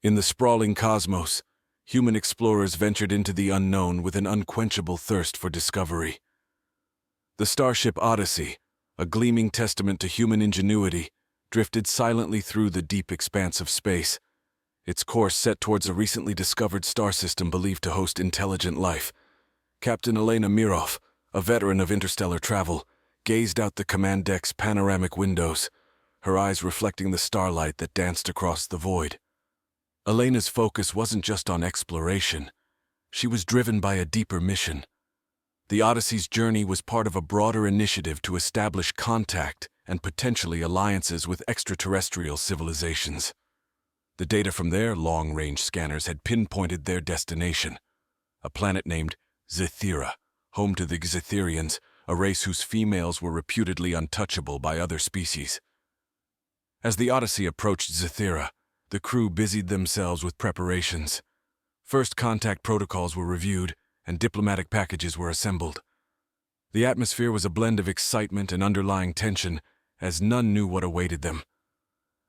In the sprawling cosmos, human explorers ventured into the unknown with an unquenchable thirst for discovery. The starship Odyssey, a gleaming testament to human ingenuity, drifted silently through the deep expanse of space, its course set towards a recently discovered star system believed to host intelligent life. Captain Elena Mirov, a veteran of interstellar travel, gazed out the command deck's panoramic windows, her eyes reflecting the starlight that danced across the void. Elena's focus wasn't just on exploration. She was driven by a deeper mission. The Odyssey's journey was part of a broader initiative to establish contact and potentially alliances with extraterrestrial civilizations. The data from their long-range scanners had pinpointed their destination, a planet named Zither, home to the Zitherians, a race whose females were reputedly untouchable by other species. As the Odyssey approached Zither, the crew busied themselves with preparations. First contact protocols were reviewed, and diplomatic packages were assembled. The atmosphere was a blend of excitement and underlying tension, as none knew what awaited them.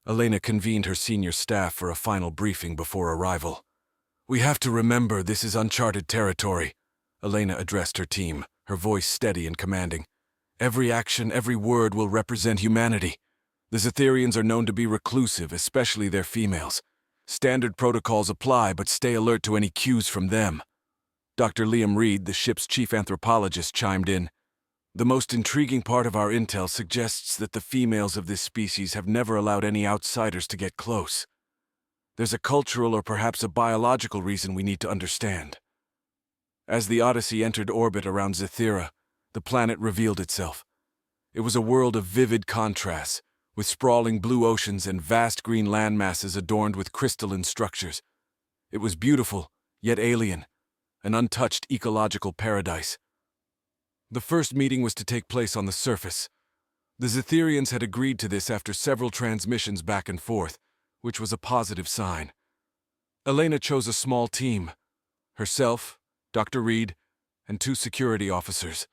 Elena convened her senior staff for a final briefing before arrival. "We have to remember this is uncharted territory," Elena addressed her team, her voice steady and commanding. "Every action, every word will represent humanity. The Zitherians are known to be reclusive, especially their females. Standard protocols apply, but stay alert to any cues from them." Dr. Liam Reed, the ship's chief anthropologist, chimed in. "The most intriguing part of our intel suggests that the females of this species have never allowed any outsiders to get close. There's a cultural or perhaps a biological reason we need to understand." As the Odyssey entered orbit around Zither, the planet revealed itself. It was a world of vivid contrasts, with sprawling blue oceans and vast green landmasses adorned with crystalline structures. It was beautiful, yet alien, an untouched ecological paradise. The first meeting was to take place on the surface. The Zitherians had agreed to this after several transmissions back and forth, which was a positive sign. Elena chose a small team: herself, Dr. Reed, and 2 security officers.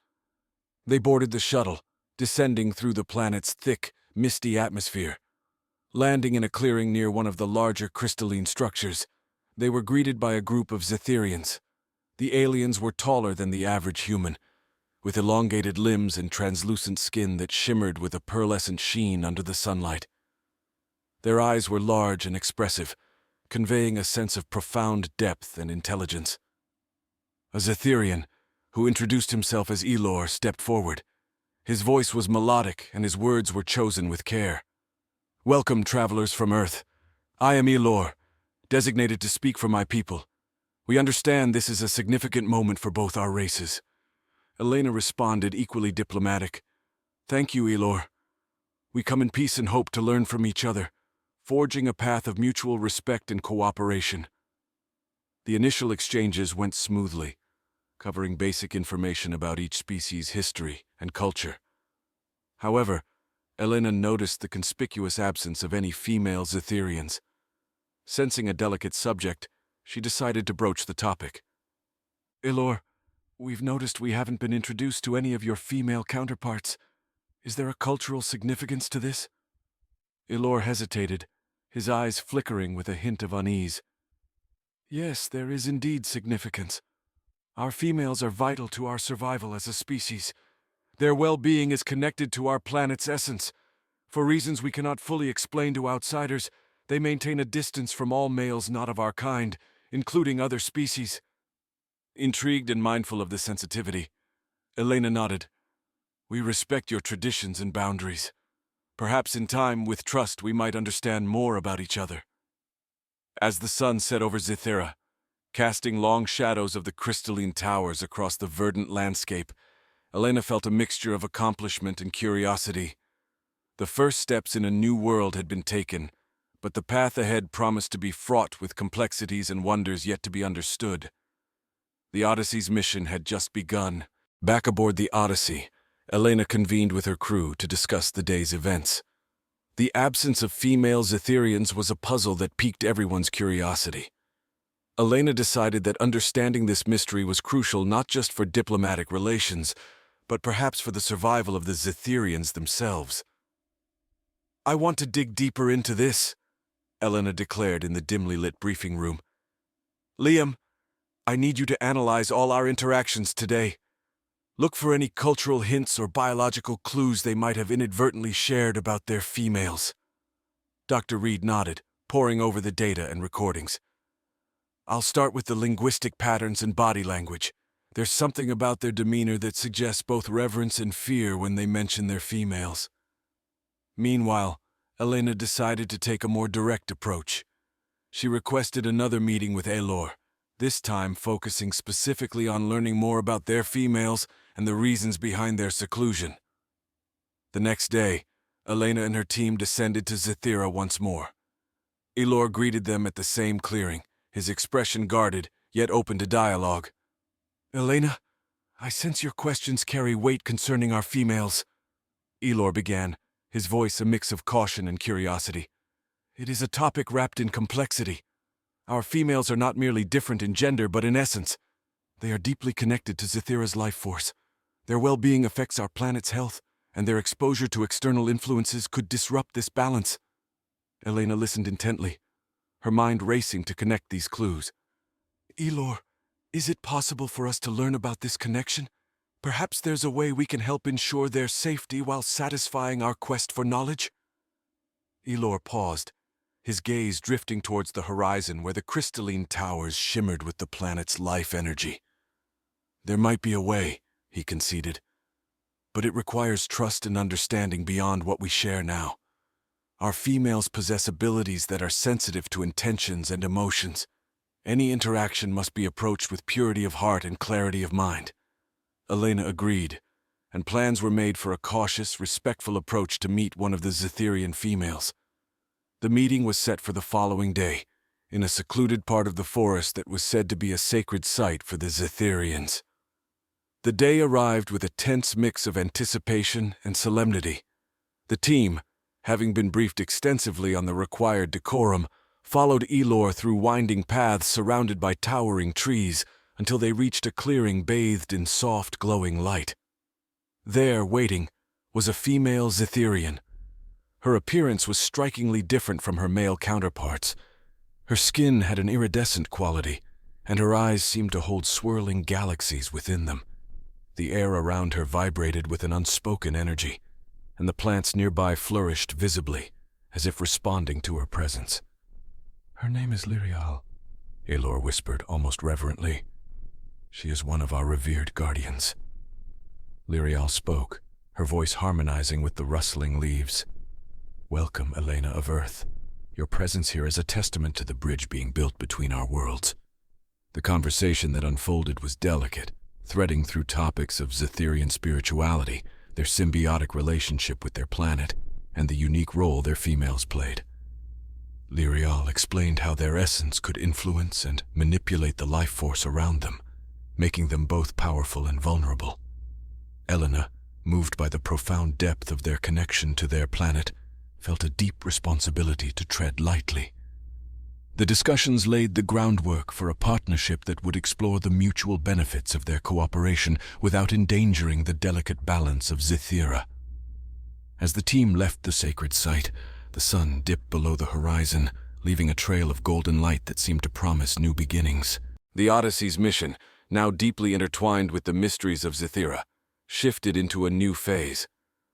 They boarded the shuttle, descending through the planet's thick, misty atmosphere. Landing in a clearing near one of the larger crystalline structures, they were greeted by a group of Zitherians. The aliens were taller than the average human, with elongated limbs and translucent skin that shimmered with a pearlescent sheen under the sunlight. Their eyes were large and expressive, conveying a sense of profound depth and intelligence. A Zitherian, who introduced himself as Elor, stepped forward. His voice was melodic and his words were chosen with care. "Welcome, travelers from Earth. I am Elor, designated to speak for my people. We understand this is a significant moment for both our races." Elena responded, equally diplomatic. "Thank you, Elor. We come in peace and hope to learn from each other, forging a path of mutual respect and cooperation." The initial exchanges went smoothly, covering basic information about each species' history and culture. However, Elena noticed the conspicuous absence of any female Zitherians. Sensing a delicate subject, she decided to broach the topic. "Elor, we've noticed we haven't been introduced to any of your female counterparts. Is there a cultural significance to this?" Elor hesitated, his eyes flickering with a hint of unease. "Yes, there is indeed significance. Our females are vital to our survival as a species. Their well-being is connected to our planet's essence. For reasons we cannot fully explain to outsiders, they maintain a distance from all males not of our kind, including other species." Intrigued and mindful of the sensitivity, Elena nodded. "We respect your traditions and boundaries. Perhaps in time, with trust, we might understand more about each other." As the sun set over Zither, casting long shadows of the crystalline towers across the verdant landscape, Elena felt a mixture of accomplishment and curiosity. The first steps in a new world had been taken, but the path ahead promised to be fraught with complexities and wonders yet to be understood. The Odyssey's mission had just begun. Back aboard the Odyssey, Elena convened with her crew to discuss the day's events. The absence of female Zitherians was a puzzle that piqued everyone's curiosity. Elena decided that understanding this mystery was crucial not just for diplomatic relations, but perhaps for the survival of the Zitherians themselves. "I want to dig deeper into this," Elena declared in the dimly lit briefing room. "Liam, I need you to analyze all our interactions today. Look for any cultural hints or biological clues they might have inadvertently shared about their females." Dr. Reed nodded, poring over the data and recordings. "I'll start with the linguistic patterns and body language. There's something about their demeanor that suggests both reverence and fear when they mention their females." Meanwhile, Elena decided to take a more direct approach. She requested another meeting with Elor, this time focusing specifically on learning more about their females and the reasons behind their seclusion. The next day, Elena and her team descended to Zithera once more. Elor greeted them at the same clearing, his expression guarded, yet open to dialogue. "Elena, I sense your questions carry weight concerning our females," Elor began, his voice a mix of caution and curiosity. "It is a topic wrapped in complexity. Our females are not merely different in gender, but in essence. They are deeply connected to Zithera's life force. Their well-being affects our planet's health, and their exposure to external influences could disrupt this balance." Elena listened intently, her mind racing to connect these clues. "Elor, is it possible for us to learn about this connection? Perhaps there's a way we can help ensure their safety while satisfying our quest for knowledge?" Elor paused, his gaze drifting towards the horizon where the crystalline towers shimmered with the planet's life energy. "There might be a way," he conceded, "but it requires trust and understanding beyond what we share now. Our females possess abilities that are sensitive to intentions and emotions. Any interaction must be approached with purity of heart and clarity of mind." Elena agreed, and plans were made for a cautious, respectful approach to meet one of the Zitherian females. The meeting was set for the following day, in a secluded part of the forest that was said to be a sacred site for the Zitherians. The day arrived with a tense mix of anticipation and solemnity. The team, having been briefed extensively on the required decorum, followed Elor through winding paths surrounded by towering trees until they reached a clearing bathed in soft, glowing light. There, waiting, was a female Zitherian. Her appearance was strikingly different from her male counterparts. Her skin had an iridescent quality, and her eyes seemed to hold swirling galaxies within them. The air around her vibrated with an unspoken energy, and the plants nearby flourished visibly, as if responding to her presence. "Her name is Lyrial," Elor whispered almost reverently. "She is one of our revered guardians." Lyrial spoke, her voice harmonizing with the rustling leaves. "Welcome, Elena of Earth. Your presence here is a testament to the bridge being built between our worlds." The conversation that unfolded was delicate, threading through topics of Zitherian spirituality, their symbiotic relationship with their planet, and the unique role their females played. Lyrial explained how their essence could influence and manipulate the life force around them, making them both powerful and vulnerable. Elena, moved by the profound depth of their connection to their planet, felt a deep responsibility to tread lightly. The discussions laid the groundwork for a partnership that would explore the mutual benefits of their cooperation without endangering the delicate balance of Zithera. As the team left the sacred site, the sun dipped below the horizon, leaving a trail of golden light that seemed to promise new beginnings. The Odyssey's mission, now deeply intertwined with the mysteries of Zithera, shifted into a new phase.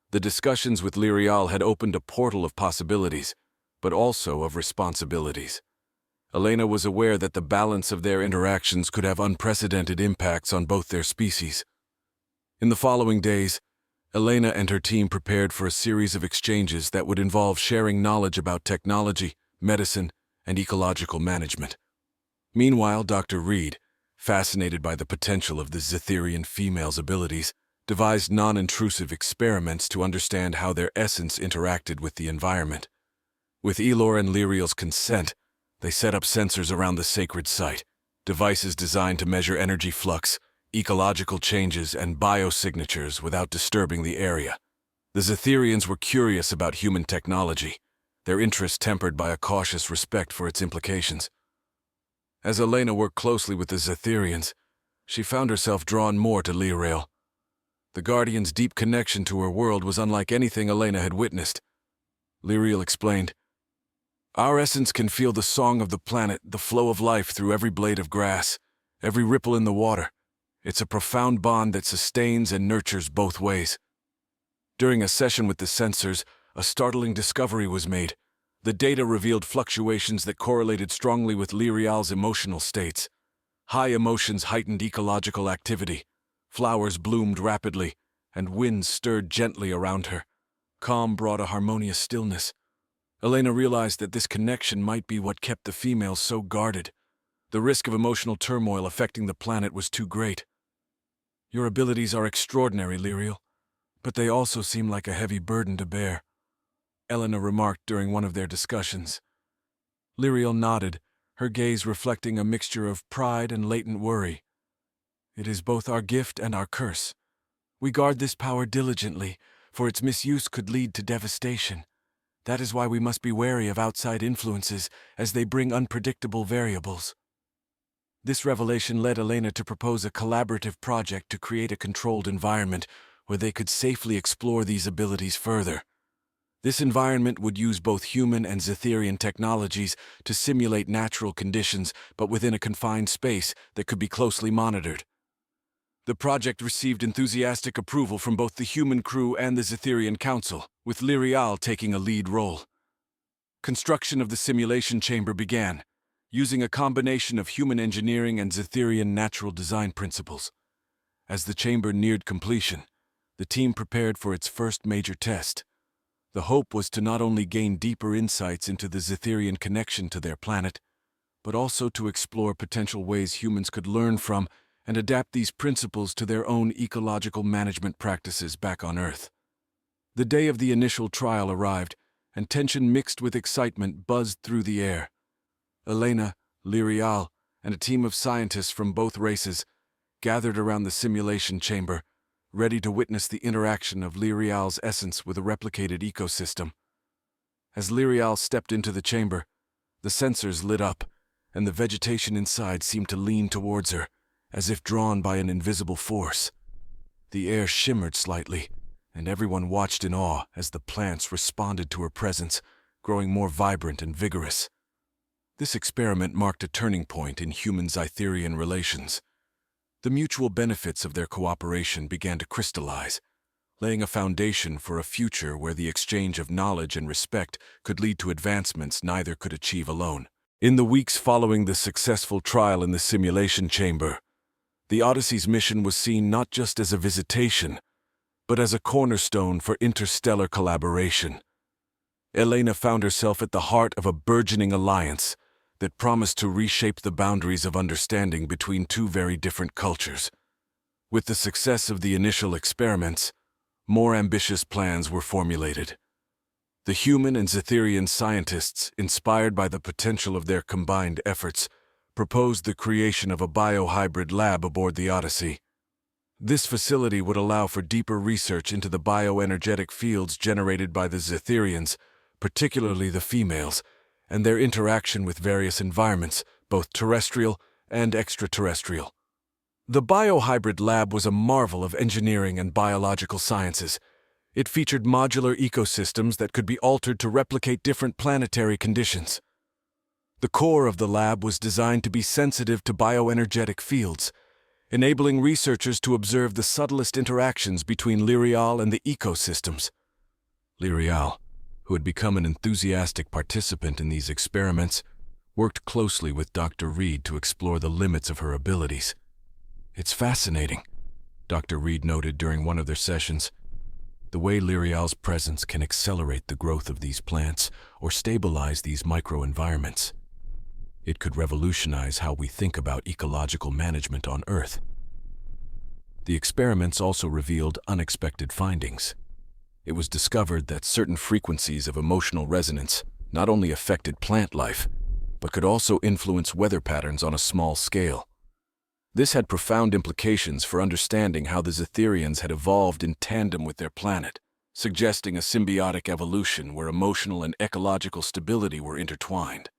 The discussions with Lyrial had opened a portal of possibilities, but also of responsibilities. Elena was aware that the balance of their interactions could have unprecedented impacts on both their species. In the following days, Elena and her team prepared for a series of exchanges that would involve sharing knowledge about technology, medicine, and ecological management. Meanwhile, Dr. Reed, fascinated by the potential of the Zitherian females' abilities, devised non-intrusive experiments to understand how their essence interacted with the environment. With Elor and Lyrial's consent, they set up sensors around the sacred site, devices designed to measure energy flux, ecological changes, and biosignatures without disturbing the area. The Zitherians were curious about human technology, their interest tempered by a cautious respect for its implications. As Elena worked closely with the Zitherians, she found herself drawn more to Lyrial. The Guardian's deep connection to her world was unlike anything Elena had witnessed. Lyrial explained, Our essence can feel the song of the planet, the flow of life through every blade of grass, every ripple in the water. It's a profound bond that sustains and nurtures both ways. During a session with the sensors, a startling discovery was made. The data revealed fluctuations that correlated strongly with Lyrial's emotional states. High emotions heightened ecological activity. Flowers bloomed rapidly, and winds stirred gently around her. Calm brought a harmonious stillness. Elena realized that this connection might be what kept the female so guarded. The risk of emotional turmoil affecting the planet was too great. Your abilities are extraordinary, Lyrial, but they also seem like a heavy burden to bear, Elena remarked during one of their discussions. Lyrial nodded, her gaze reflecting a mixture of pride and latent worry. It is both our gift and our curse. We guard this power diligently, for its misuse could lead to devastation. That is why we must be wary of outside influences, as they bring unpredictable variables. This revelation led Elena to propose a collaborative project to create a controlled environment where they could safely explore these abilities further. This environment would use both human and Zitherian technologies to simulate natural conditions, but within a confined space that could be closely monitored. The project received enthusiastic approval from both the human crew and the Zitherian Council, with Lyrial taking a lead role. Construction of the simulation chamber began, using a combination of human engineering and Zitherian natural design principles. As the chamber neared completion, the team prepared for its first major test. The hope was to not only gain deeper insights into the Zitherian connection to their planet, but also to explore potential ways humans could learn from and adapt these principles to their own ecological management practices back on Earth. The day of the initial trial arrived, and tension mixed with excitement buzzed through the air. Elena, Lyrial, and a team of scientists from both races gathered around the simulation chamber, ready to witness the interaction of Lyrial's essence with a replicated ecosystem. As Lyrial stepped into the chamber, the sensors lit up, and the vegetation inside seemed to lean towards her, as if drawn by an invisible force. The air shimmered slightly, and everyone watched in awe as the plants responded to her presence, growing more vibrant and vigorous. This experiment marked a turning point in human-Zitherian relations. The mutual benefits of their cooperation began to crystallize, laying a foundation for a future where the exchange of knowledge and respect could lead to advancements neither could achieve alone. In the weeks following the successful trial in the simulation chamber, the Odyssey's mission was seen not just as a visitation, but as a cornerstone for interstellar collaboration. Elena found herself at the heart of a burgeoning alliance that promised to reshape the boundaries of understanding between two very different cultures. With the success of the initial experiments, more ambitious plans were formulated. The human and Zitherian scientists, inspired by the potential of their combined efforts, proposed the creation of a biohybrid lab aboard the Odyssey. This facility would allow for deeper research into the bioenergetic fields generated by the Zitherians, particularly the females, and their interaction with various environments, both terrestrial and extraterrestrial. The Biohybrid lab was a marvel of engineering and biological sciences. It featured modular ecosystems that could be altered to replicate different planetary conditions. The core of the lab was designed to be sensitive to bioenergetic fields, enabling researchers to observe the subtlest interactions between Lyrial and the ecosystems. Lyrial, who had become an enthusiastic participant in these experiments, worked closely with Dr. Reed to explore the limits of her abilities. "It's fascinating," Dr. Reed noted during one of their sessions, "the way Lyrial's presence can accelerate the growth of these plants or stabilize these microenvironments. It could revolutionize how we think about ecological management on Earth." The experiments also revealed unexpected findings. It was discovered that certain frequencies of emotional resonance not only affected plant life, but could also influence weather patterns on a small scale. This had profound implications for understanding how the Zitherians had evolved in tandem with their planet, suggesting a symbiotic evolution where emotional and ecological stability were intertwined.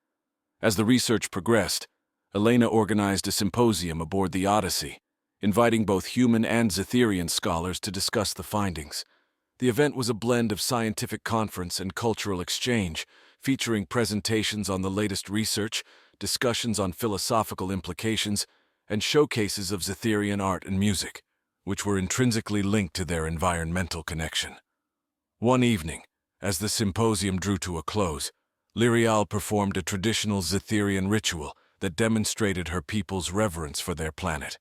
As the research progressed, Elena organized a symposium aboard the Odyssey, inviting both human and Zitherian scholars to discuss the findings. The event was a blend of scientific conference and cultural exchange, featuring presentations on the latest research, discussions on philosophical implications, and showcases of Zitherian art and music, which were intrinsically linked to their environmental connection. One evening, as the symposium drew to a close, Lyrial performed a traditional Zitherian ritual that demonstrated her people's reverence for their planet.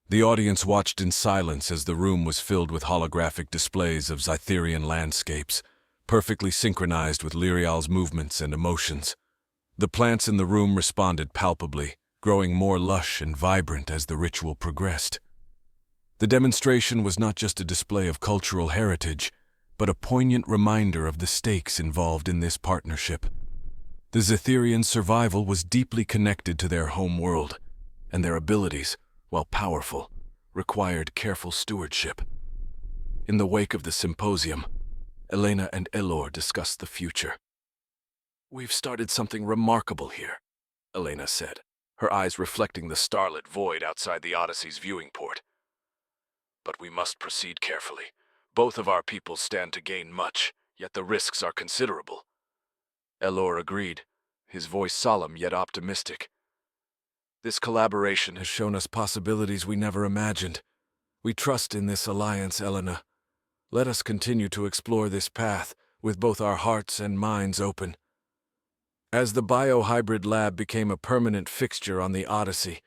The audience watched in silence as the room was filled with holographic displays of Zitherian landscapes, perfectly synchronized with Lyrial's movements and emotions. The plants in the room responded palpably, growing more lush and vibrant as the ritual progressed. The demonstration was not just a display of cultural heritage, but a poignant reminder of the stakes involved in this partnership. The Zitherian survival was deeply connected to their home world, and their abilities, while powerful, required careful stewardship. In the wake of the symposium, Elena and Elor discussed the future. "We've started something remarkable here," Elena said, her eyes reflecting the starlit void outside the Odyssey's viewing port. "But we must proceed carefully. Both of our peoples stand to gain much, yet the risks are considerable." Elor agreed, his voice solemn yet optimistic. "This collaboration has shown us possibilities we never imagined. We trust in this alliance, Elena. Let us continue to explore this path, with both our hearts and minds open." As the Biohybrid lab became a permanent fixture on the Odyssey,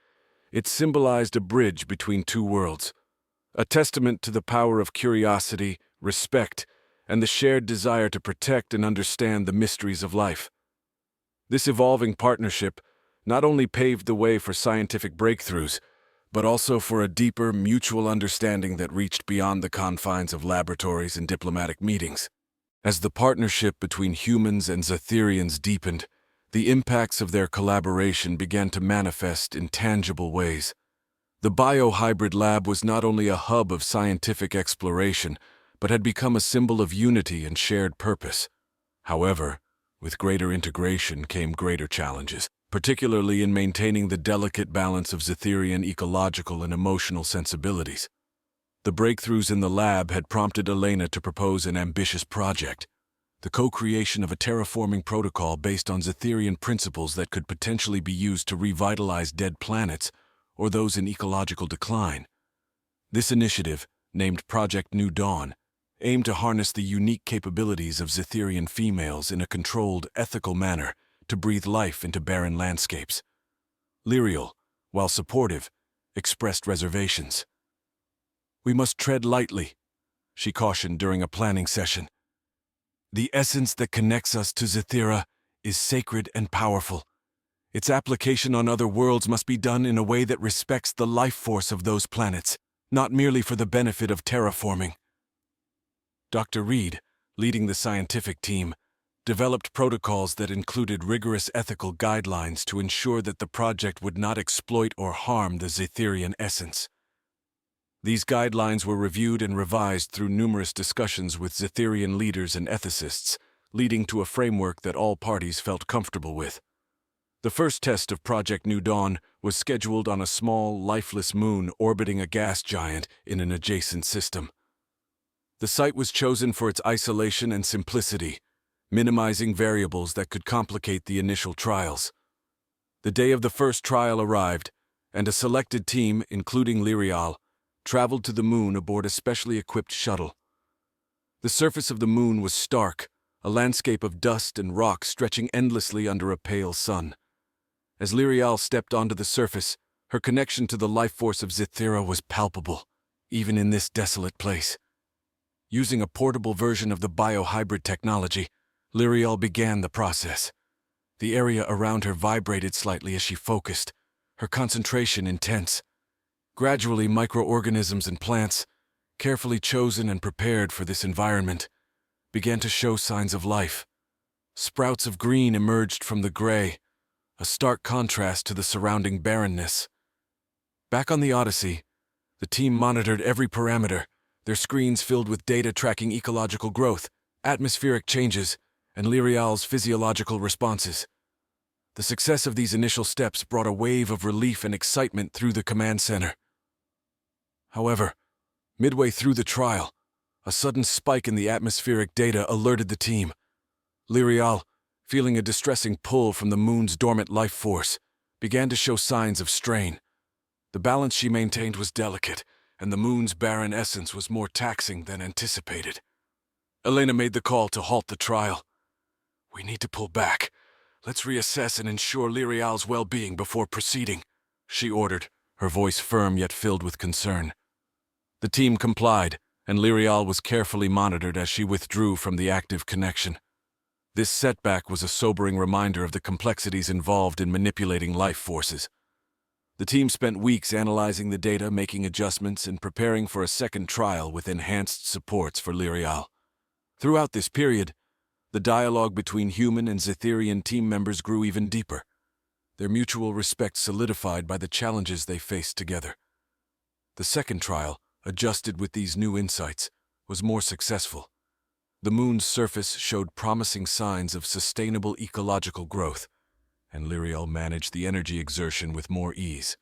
it symbolized a bridge between two worlds, a testament to the power of curiosity, respect, and the shared desire to protect and understand the mysteries of life. This evolving partnership not only paved the way for scientific breakthroughs, but also for a deeper mutual understanding that reached beyond the confines of laboratories and diplomatic meetings. As the partnership between humans and Zitherians deepened, the impacts of their collaboration began to manifest in tangible ways. The Biohybrid lab was not only a hub of scientific exploration, but had become a symbol of unity and shared purpose. However, with greater integration came greater challenges, particularly in maintaining the delicate balance of Zitherian ecological and emotional sensibilities. The breakthroughs in the lab had prompted Elena to propose an ambitious project, the co-creation of a terraforming protocol based on Zitherian principles that could potentially be used to revitalize dead planets or those in ecological decline. This initiative, named Project New Dawn, aimed to harness the unique capabilities of Zitherian females in a controlled, ethical manner to breathe life into barren landscapes. Lyrial, while supportive, expressed reservations. "We must tread lightly," she cautioned during a planning session. "The essence that connects us to Zithera is sacred and powerful. Its application on other worlds must be done in a way that respects the life force of those planets, not merely for the benefit of terraforming." Dr. Reed, leading the scientific team, developed protocols that included rigorous ethical guidelines to ensure that the project would not exploit or harm the Zitherian essence. These guidelines were reviewed and revised through numerous discussions with Zitherian leaders and ethicists, leading to a framework that all parties felt comfortable with. The first test of Project New Dawn was scheduled on a small, lifeless moon orbiting a gas giant in an adjacent system. The site was chosen for its isolation and simplicity, minimizing variables that could complicate the initial trials. The day of the first trial arrived, and a selected team, including Lyrial, traveled to the moon aboard a specially equipped shuttle. The surface of the moon was stark, a landscape of dust and rock stretching endlessly under a pale sun. As Lyrial stepped onto the surface, her connection to the life force of Zithera was palpable, even in this desolate place. Using a portable version of the Biohybrid technology, Lyrial began the process. The area around her vibrated slightly as she focused, her concentration intense. Gradually, microorganisms and plants, carefully chosen and prepared for this environment, began to show signs of life. Sprouts of green emerged from the gray, a stark contrast to the surrounding barrenness. Back on the Odyssey, the team monitored every parameter, their screens filled with data tracking ecological growth, atmospheric changes, and Lyrial's physiological responses. The success of these initial steps brought a wave of relief and excitement through the command center. However, midway through the trial, a sudden spike in the atmospheric data alerted the team. Lyrial, feeling a distressing pull from the moon's dormant life force, began to show signs of strain. The balance she maintained was delicate, and the moon's barren essence was more taxing than anticipated. Elena made the call to halt the trial. "We need to pull back. Let's reassess and ensure Lyrial's well-being before proceeding," she ordered, her voice firm yet filled with concern. The team complied, and Lyrial was carefully monitored as she withdrew from the active connection. This setback was a sobering reminder of the complexities involved in manipulating life forces. The team spent weeks analyzing the data, making adjustments, and preparing for a second trial with enhanced supports for Lyrial. Throughout this period, the dialogue between human and Zitherian team members grew even deeper, their mutual respect solidified by the challenges they faced together. The second trial, adjusted with these new insights, was more successful. The moon's surface showed promising signs of sustainable ecological growth, and Lyrial managed the energy exertion with more ease.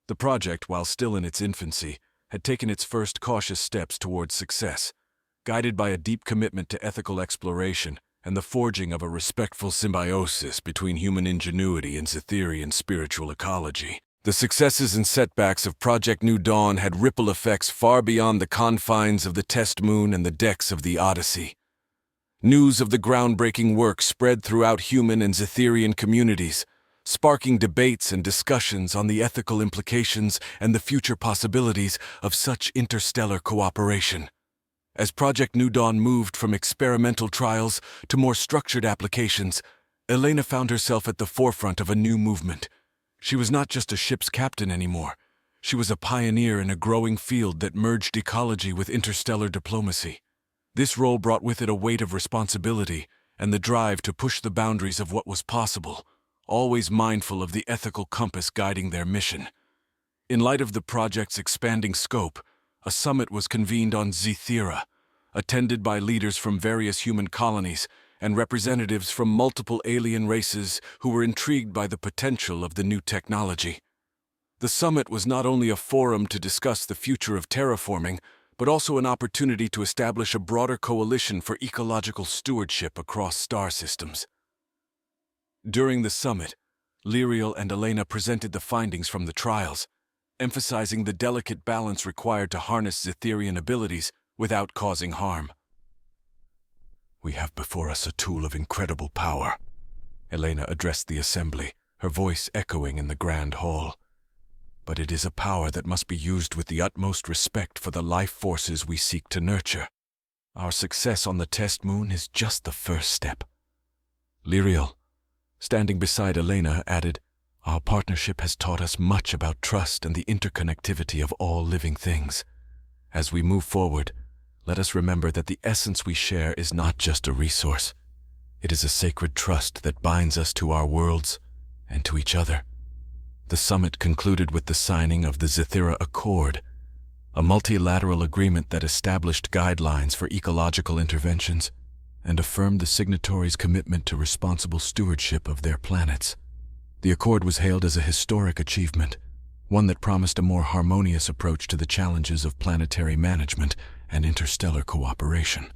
The project, while still in its infancy, had taken its first cautious steps towards success, guided by a deep commitment to ethical exploration and the forging of a respectful symbiosis between human ingenuity and Zitherian spiritual ecology. The successes and setbacks of Project New Dawn had ripple effects far beyond the confines of the test moon and the decks of the Odyssey. News of the groundbreaking work spread throughout human and Zitherian communities, sparking debates and discussions on the ethical implications and the future possibilities of such interstellar cooperation. As Project New Dawn moved from experimental trials to more structured applications, Elena found herself at the forefront of a new movement. She was not just a ship's captain anymore. She was a pioneer in a growing field that merged ecology with interstellar diplomacy. This role brought with it a weight of responsibility and the drive to push the boundaries of what was possible, always mindful of the ethical compass guiding their mission. In light of the project's expanding scope, a summit was convened on Zithera, attended by leaders from various human colonies and representatives from multiple alien races who were intrigued by the potential of the new technology. The summit was not only a forum to discuss the future of terraforming, but also an opportunity to establish a broader coalition for ecological stewardship across star systems. During the summit, Lyrial and Elena presented the findings from the trials, emphasizing the delicate balance required to harness Zitherian abilities without causing harm. "We have before us a tool of incredible power," Elena addressed the assembly, her voice echoing in the grand hall. "But it is a power that must be used with the utmost respect for the life forces we seek to nurture. Our success on the test moon is just the first step." Lyrial, standing beside Elena, added, "Our partnership has taught us much about trust and the interconnectivity of all living things. As we move forward, let us remember that the essence we share is not just a resource. It is a sacred trust that binds us to our worlds and to each other." The summit concluded with the signing of the Zither Accord, a multilateral agreement that established guidelines for ecological interventions and affirmed the signatories' commitment to responsible stewardship of their planets. The accord was hailed as a historic achievement, one that promised a more harmonious approach to the challenges of planetary management and interstellar cooperation.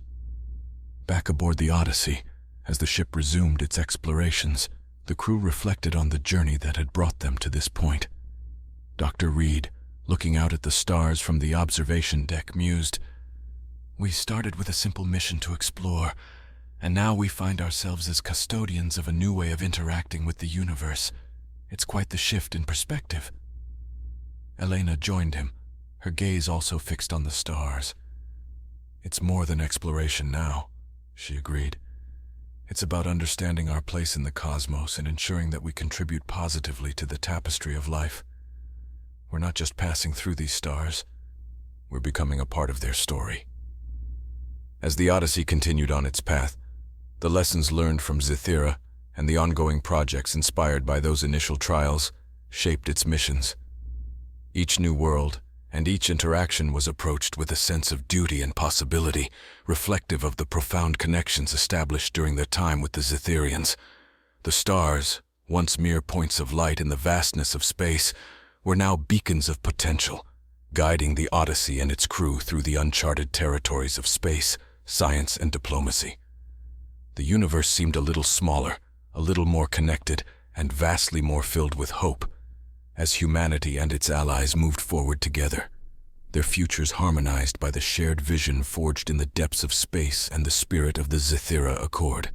Back aboard the Odyssey, as the ship resumed its explorations, the crew reflected on the journey that had brought them to this point. Dr. Reed, looking out at the stars from the observation deck, mused, "We started with a simple mission to explore, and now we find ourselves as custodians of a new way of interacting with the universe. It's quite the shift in perspective." Elena joined him, her gaze also fixed on the stars. "It's more than exploration now," she agreed. "It's about understanding our place in the cosmos and ensuring that we contribute positively to the tapestry of life. We're not just passing through these stars, we're becoming a part of their story." As the Odyssey continued on its path, the lessons learned from Zithera and the ongoing projects inspired by those initial trials shaped its missions. Each new world and each interaction was approached with a sense of duty and possibility, reflective of the profound connections established during their time with the Zitherians. The stars, once mere points of light in the vastness of space, were now beacons of potential, guiding the Odyssey and its crew through the uncharted territories of space, science, and diplomacy. The universe seemed a little smaller, a little more connected, and vastly more filled with hope, as humanity and its allies moved forward together, their futures harmonized by the shared vision forged in the depths of space and the spirit of the Zither Accord.